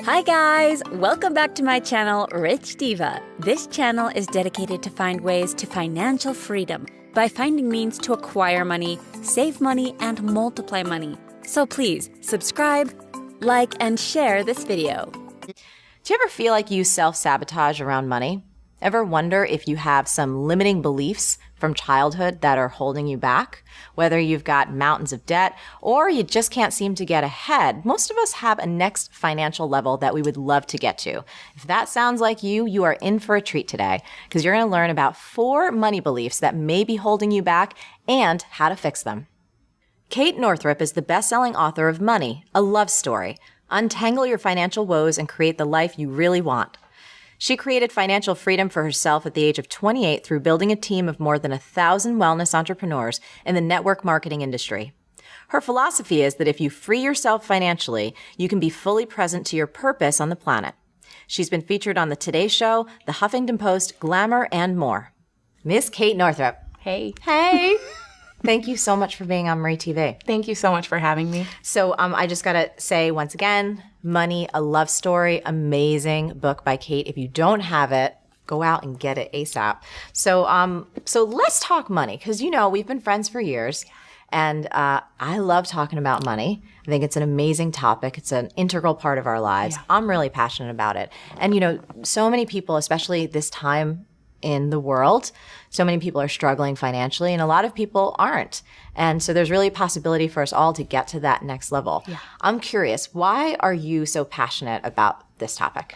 Hi guys! Welcome back to my channel, Rich Diva. This channel is dedicated to find ways to financial freedom by finding means to acquire money, save money, and multiply money. So please subscribe, like, and share this video. Do you ever feel like you self-sabotage around money? Ever wonder if you have some limiting beliefs from childhood that are holding you back? Whether you've got mountains of debt or you just can't seem to get ahead, most of us have a next financial level that we would love to get to. If that sounds like you, you are in for a treat today because you're going to learn about 4 money beliefs that may be holding you back and how to fix them. Kate Northrup is the best-selling author of Money, a Love Story. Untangle your financial woes and create the life you really want. She created financial freedom for herself at the age of 28 through building a team of more than 1,000 wellness entrepreneurs in the network marketing industry. Her philosophy is that if you free yourself financially, you can be fully present to your purpose on the planet. She's been featured on the Today Show, the Huffington Post, Glamour, and more. Miss Kate Northrup. Hey. Hey. Thank you so much for being on Marie TV. Thank you so much for having me. So I just got to say once again, Money, a Love Story, amazing book by Kate. If you don't have it, go out and get it ASAP. So let's talk money because, you know, we've been friends for years and I love talking about money. I think it's an amazing topic. It's an integral part of our lives. Yeah. I'm really passionate about it. And, you know, so many people, especially this time in the world, so many people are struggling financially and a lot of people aren't. And so there's really a possibility for us all to get to that next level. Yeah. I'm curious, why are you so passionate about this topic?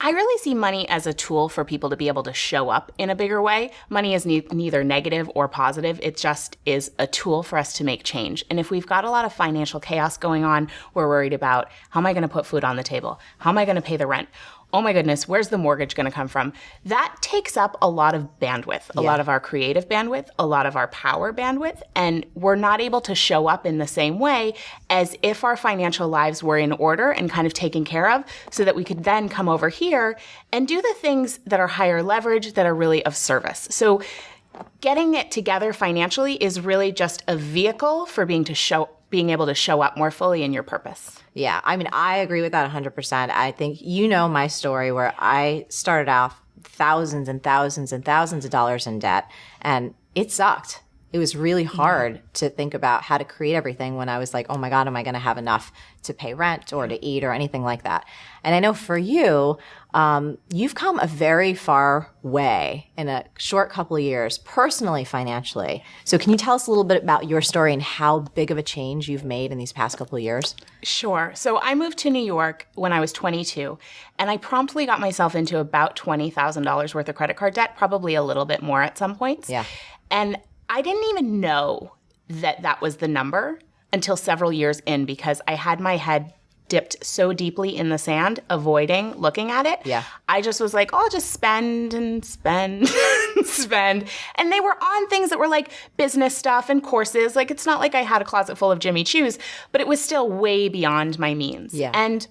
I really see money as a tool for people to be able to show up in a bigger way. Money is neither negative or positive. It just is a tool for us to make change. And if we've got a lot of financial chaos going on, we're worried about how am I going to put food on the table? How am I going to pay the rent? Oh my goodness, where's the mortgage going to come from? That takes up a lot of bandwidth, a lot of our creative bandwidth, a lot of our power bandwidth, and we're not able to show up in the same way as if our financial lives were in order and kind of taken care of so that we could then come over here and do the things that are higher leverage that are really of service. So getting it together financially is really just a vehicle for being able to show up more fully in your purpose. Yeah, I mean, I agree with that 100%. I think you know my story where I started off thousands and thousands and thousands of dollars in debt, and it sucked. It was really hard to think about how to create everything when I was like, oh my God, am I going to have enough to pay rent or to eat or anything like that? And I know for you, you've come a very far way in a short couple of years, personally, financially. So can you tell us a little bit about your story and how big of a change you've made in these past couple of years? Sure. So I moved to New York when I was 22, and I promptly got myself into about $20,000 worth of credit card debt, probably a little bit more at some points. Yeah. And I didn't even know that that was the number until several years in because I had my head dipped so deeply in the sand, avoiding looking at it. Yeah. I just was like, oh, I'll just spend and spend and spend. And they were on things that were like business stuff and courses. Like, it's not like I had a closet full of Jimmy Choos, but it was still way beyond my means. Yeah. And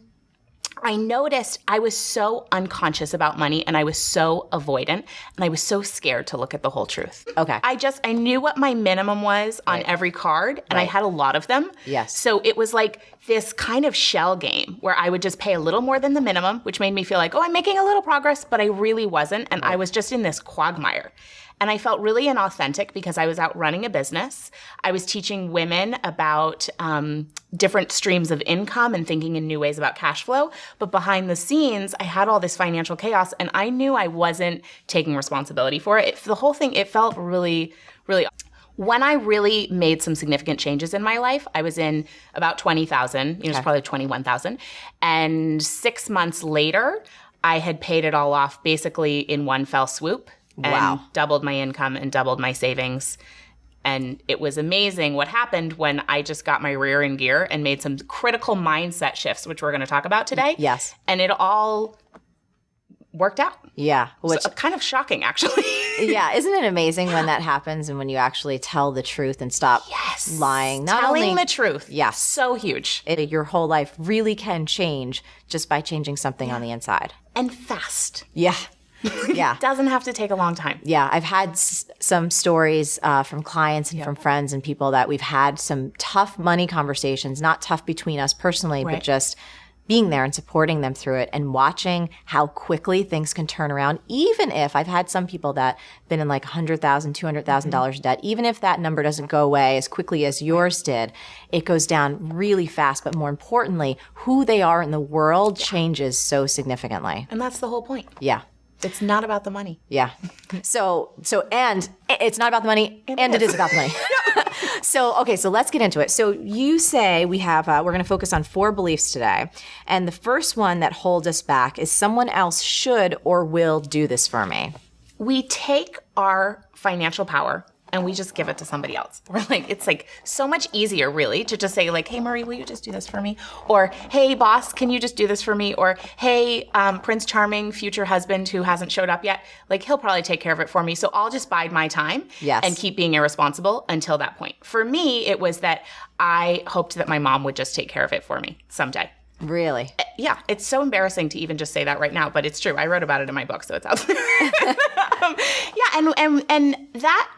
I noticed I was so unconscious about money and I was so avoidant and I was so scared to look at the whole truth. Okay. I knew what my minimum was on every card and I had a lot of them. Yes. So it was like this kind of shell game where I would just pay a little more than the minimum, which made me feel like, oh, I'm making a little progress, but I really wasn't. And I was just in this quagmire. And I felt really inauthentic because I was out running a business. I was teaching women about different streams of income and thinking in new ways about cash flow. But behind the scenes, I had all this financial chaos and I knew I wasn't taking responsibility for it. The whole thing, it felt really, really... When I really made some significant changes in my life, I was in about 20,000, it was probably 21,000. And 6 months later, I had paid it all off basically in one fell swoop. And doubled my income and doubled my savings. And it was amazing what happened when I just got my rear in gear and made some critical mindset shifts, which we're going to talk about today. Yes. And it all worked out. Yeah. Which, so, kind of shocking, actually. Yeah. Isn't it amazing when that happens and when you actually tell the truth and stop lying? Telling the truth. Yeah. So huge. Your whole life really can change just by changing something on the inside. And fast. Yeah. Yeah. It doesn't have to take a long time. Yeah. I've had some stories from clients and from friends and people that we've had some tough money conversations, not tough between us personally, but just being there and supporting them through it and watching how quickly things can turn around. Even if I've had some people that been in like $100,000, $200,000 debt, even if that number doesn't go away as quickly as yours did, it goes down really fast. But more importantly, who they are in the world changes so significantly. And that's the whole point. Yeah. It's not about the money. Yeah. So and it's not about the money, and it is about the money. So let's get into it. So you say we have, we're going to focus on 4 beliefs today. And the first one that holds us back is someone else should or will do this for me. We take our financial power and we just give it to somebody else. We're like, it's like so much easier really to just say like, hey, Marie, will you just do this for me? Or, hey, boss, can you just do this for me? Or, hey, Prince Charming, future husband who hasn't showed up yet, like he'll probably take care of it for me. So I'll just bide my time and keep being irresponsible until that point. For me, it was that I hoped that my mom would just take care of it for me someday. Really? Yeah, it's so embarrassing to even just say that right now, but it's true. I wrote about it in my book, so it's out there. And that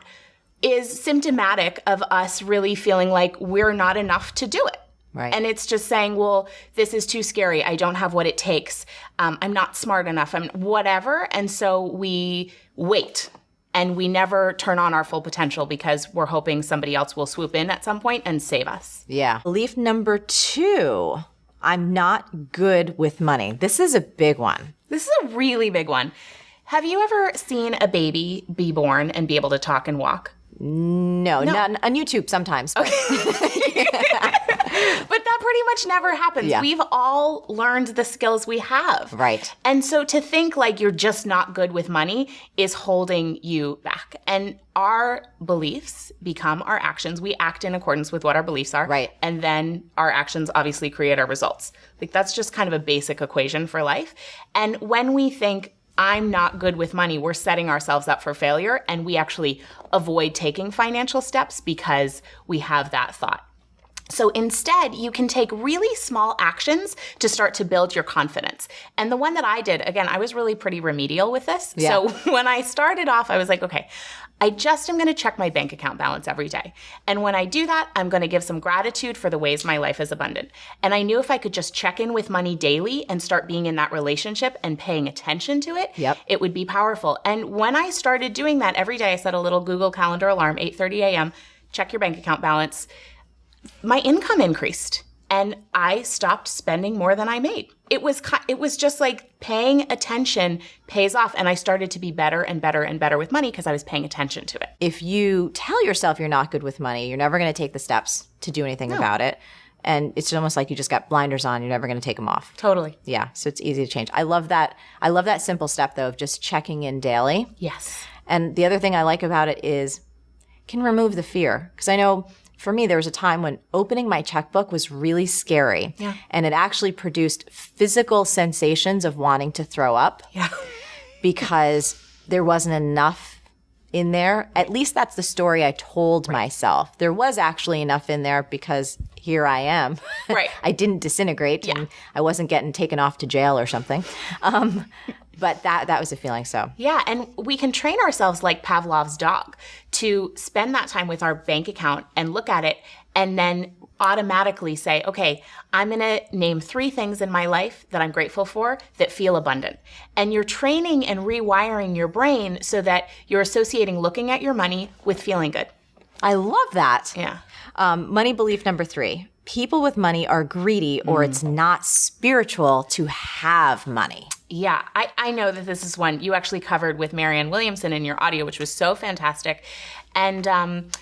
is symptomatic of us really feeling like we're not enough to do it. Right. And it's just saying, well, this is too scary. I don't have what it takes. I'm not smart enough. I'm whatever. And so we wait and we never turn on our full potential because we're hoping somebody else will swoop in at some point and save us. Yeah. Belief number 2, I'm not good with money. This is a big one. This is a really big one. Have you ever seen a baby be born and be able to talk and walk? No, not on YouTube sometimes. But. Okay. But that pretty much never happens. Yeah. We've all learned the skills we have. Right. And so to think like you're just not good with money is holding you back. And our beliefs become our actions. We act in accordance with what our beliefs are. Right. And then our actions obviously create our results. Like that's just kind of a basic equation for life. And when we think I'm not good with money, we're setting ourselves up for failure, and we actually avoid taking financial steps because we have that thought. So instead, you can take really small actions to start to build your confidence. And the one that I did, again, I was really pretty remedial with this. Yeah. So when I started off, I was like, okay, I just am going to check my bank account balance every day. And when I do that, I'm going to give some gratitude for the ways my life is abundant. And I knew if I could just check in with money daily and start being in that relationship and paying attention to it, it would be powerful. And when I started doing that every day, I set a little Google Calendar alarm, 8:30 a.m., check your bank account balance. My income increased and I stopped spending more than I made. It was just like paying attention pays off, and I started to be better and better and better with money because I was paying attention to it. If you tell yourself you're not good with money, you're never going to take the steps to do anything about it. And it's almost like you just got blinders on. You're never going to take them off. Totally. Yeah. So it's easy to change. I love that. I love that simple step though of just checking in daily. Yes. And the other thing I like about it is can remove the fear. Because I know for me, there was a time when opening my checkbook was really scary. Yeah. And it actually produced physical sensations of wanting to throw up. Yeah. Because there wasn't enough in there. At least that's the story I told myself. There was actually enough in there because here I am. Right. I didn't disintegrate and I wasn't getting taken off to jail or something. But that was a feeling, so. Yeah, and we can train ourselves like Pavlov's dog to spend that time with our bank account and look at it and then automatically say, okay, I'm going to name 3 things in my life that I'm grateful for that feel abundant. And you're training and rewiring your brain so that you're associating looking at your money with feeling good. I love that. Yeah. Money belief number 3. People with money are greedy or it's not spiritual to have money. Yeah, I know that this is one you actually covered with Marianne Williamson in your audio, which was so fantastic. And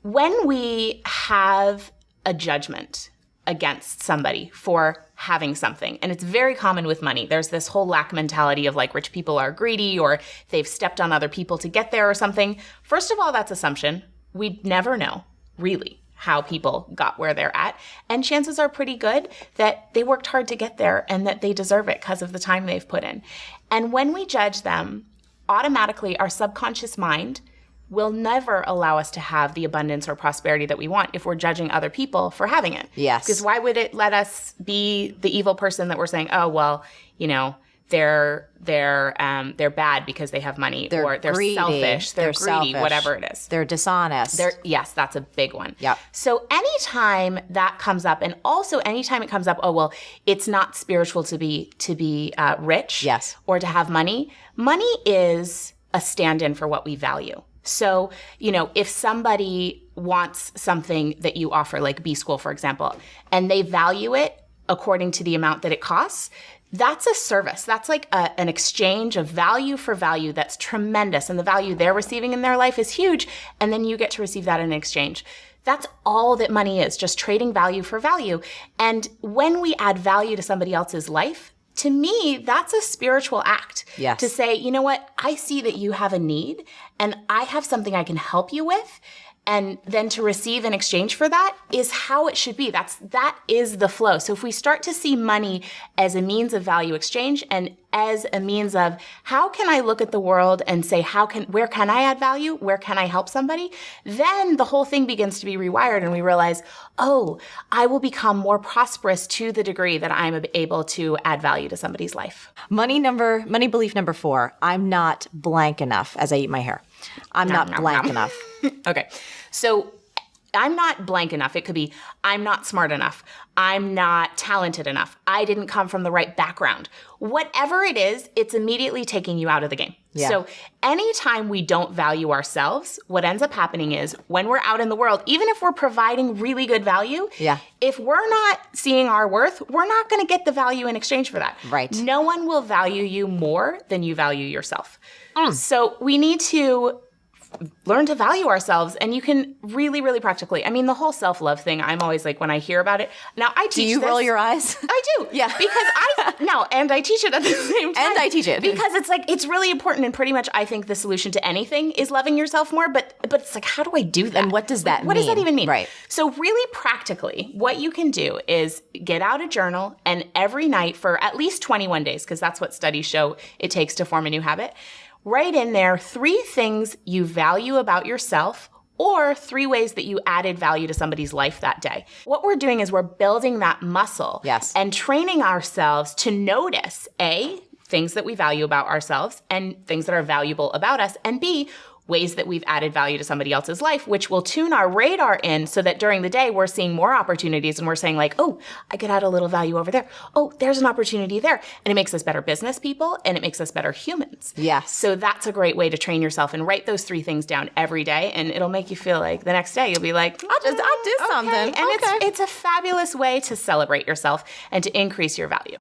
when we have a judgment against somebody for having something, and it's very common with money, there's this whole lack mentality of like rich people are greedy or they've stepped on other people to get there or something. First of all, that's assumption. We'd never know, really, how people got where they're at. And chances are pretty good that they worked hard to get there and that they deserve it because of the time they've put in. And when we judge them, automatically our subconscious mind will never allow us to have the abundance or prosperity that we want if we're judging other people for having it. Yes. Because why would it let us be the evil person that we're saying, oh, well, you know, they're bad because they have money, or they're greedy. selfish, they're greedy, selfish. whatever it is. They're dishonest. Yes, that's a big one. Yep. So anytime that comes up, and also anytime it comes up, oh, well, it's not spiritual to be rich, yes, or to have money. Money is a stand-in for what we value. So, if somebody wants something that you offer, like B-School, for example, and they value it according to the amount that it costs, that's a service. That's like an exchange of value for value that's tremendous. And the value they're receiving in their life is huge. And then you get to receive that in exchange. That's all that money is, just trading value for value. And when we add value to somebody else's life, to me, that's a spiritual act. Yes. To say, you know what, I see that you have a need and I have something I can help you with. And then to receive in exchange for that is how it should be. That is the flow. So if we start to see money as a means of value exchange and as a means of how can I look at the world and say, where can I add value? Where can I help somebody? Then the whole thing begins to be rewired and we realize, oh, I will become more prosperous to the degree that I'm able to add value to somebody's life. Money belief number 4, I'm not blank enough as I eat my hair. I'm not blank enough. Okay. So I'm not blank enough. It could be I'm not smart enough. I'm not talented enough. I didn't come from the right background. Whatever it is, it's immediately taking you out of the game. Yeah. So anytime we don't value ourselves, what ends up happening is when we're out in the world, even if we're providing really good value, if we're not seeing our worth, we're not going to get the value in exchange for that. Right. No one will value you more than you value yourself. So we need to learn to value ourselves, and you can really, really practically. I mean, the whole self-love thing, I'm always like, when I hear about it, now I teach Do you roll your eyes? I do. Yeah. Because and I teach it at the same time. And I teach it. Because it's like, it's really important, and pretty much I think the solution to anything is loving yourself more, but it's like, how do I do that? And what does that mean? What does that even mean? Right. So really practically, what you can do is get out a journal, and every night for at least 21 days, because that's what studies show it takes to form a new habit, write in there 3 things you value about yourself, or 3 ways that you added value to somebody's life that day. What we're doing is we're building that muscle and training ourselves to notice, A, things that we value about ourselves and things that are valuable about us, and B, ways that we've added value to somebody else's life, which will tune our radar in so that during the day we're seeing more opportunities and we're saying like, oh, I could add a little value over there. Oh, there's an opportunity there. And it makes us better business people and it makes us better humans. Yes. So that's a great way to train yourself, and write those 3 things down every day, and it'll make you feel like the next day you'll be like, I did something. And it's a fabulous way to celebrate yourself and to increase your value.